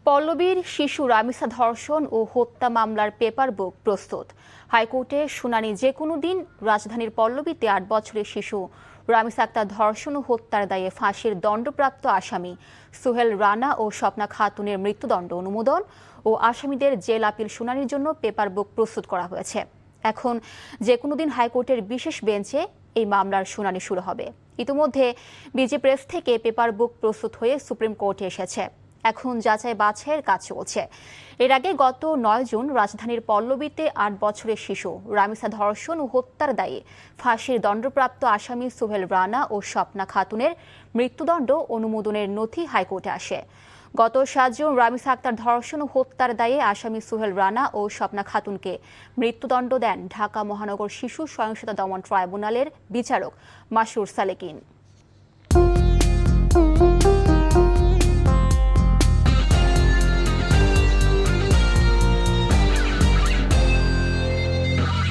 পল্লবীর শিশু রামিসা ধর্ষণ ও হত্যা মামলার পেপার বুক প্রস্তুত। হাইকোর্টে শুনানি যে কোনো দিন। রাজধানীর পল্লবীতে ৮ বছরের শিশু রামিসা আক্তার ধর্ষণ ও হত্যার দায়ে ফাঁসির দণ্ডপ্রাপ্ত আসামি সোহেল রানা ও স্বপ্না খাতুনের মৃত্যুদণ্ড অনুমোদন ও আসামিদের জেল আপিল শুনানির জন্য পেপার বুক প্রস্তুত করা হয়েছে। এখন যে কোনো দিন হাইকোর্টের বিশেষ বেঞ্চে এই মামলার শুনানি শুরু হবে। ইতিমধ্যে বিজি প্রেস থেকে পেপার বুক প্রস্তুত হয়ে সুপ্রিম কোর্টে এসেছে। এখন যাচাই বাছাইয়ের কাজ চলছে। এর আগে গত ৯ জুন রাজধানীর পল্লবীতে ৮ বছরের শিশু রামিসা ধর্ষণ ও হত্যার দায়ে ফাঁসির দণ্ডপ্রাপ্ত আসামি সোহেল রানা ও স্বপ্না খাতুনের মৃত্যুদণ্ড অনুমোদনের নথি হাইকোর্টে আসে। গত ৭ জুন রামিসা আক্তার ধর্ষণ ও হত্যার দায়ে আসামি সোহেল রানা ও স্বপ্না খাতুনকে মৃত্যুদণ্ড দেন ঢাকা মহানগর শিশু সহিংসতা দমন ট্রাইব্যুনালের বিচারক মাসরুর সালেকিন।